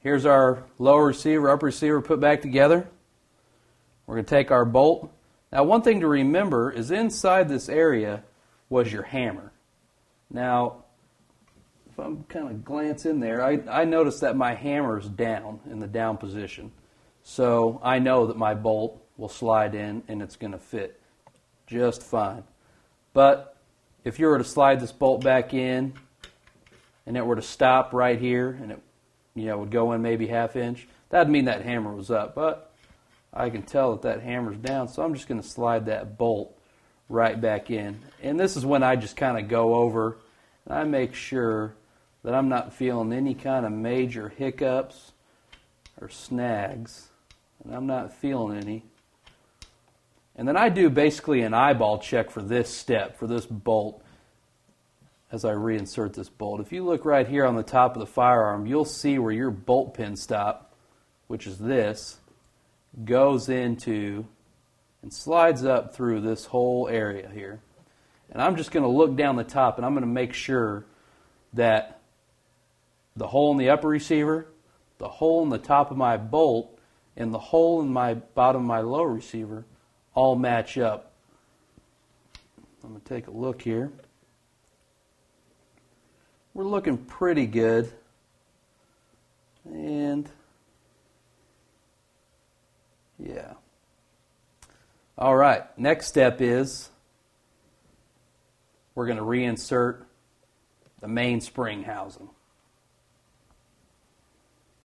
Here's our lower receiver, upper receiver put back together. We're going to take our bolt. Now, one thing to remember is inside this area was your hammer. Now, if I'm kind of glance in there, I notice that my hammer is down in the down position. So I know that my bolt will slide in and it's going to fit just fine. But if you were to slide this bolt back in and it were to stop right here and it would go in maybe ½ inch, that'd mean that hammer was up. But I can tell that hammer's down, so I'm just going to slide that bolt right back in. And this is when I just kind of go over and I make sure that I'm not feeling any kind of major hiccups or snags. And I'm not feeling any. And then I do basically an eyeball check for this step, for this bolt, as I reinsert this bolt. If you look right here on the top of the firearm, you'll see where your bolt pin stop, which is this, goes into and slides up through this whole area here. And I'm just going to look down the top and I'm going to make sure that the hole in the upper receiver, the hole in the top of my bolt, and the hole in my bottom of my lower receiver all match up. I'm going to take a look here. We're looking pretty good. And yeah. All right, next step is we're going to reinsert the main spring housing.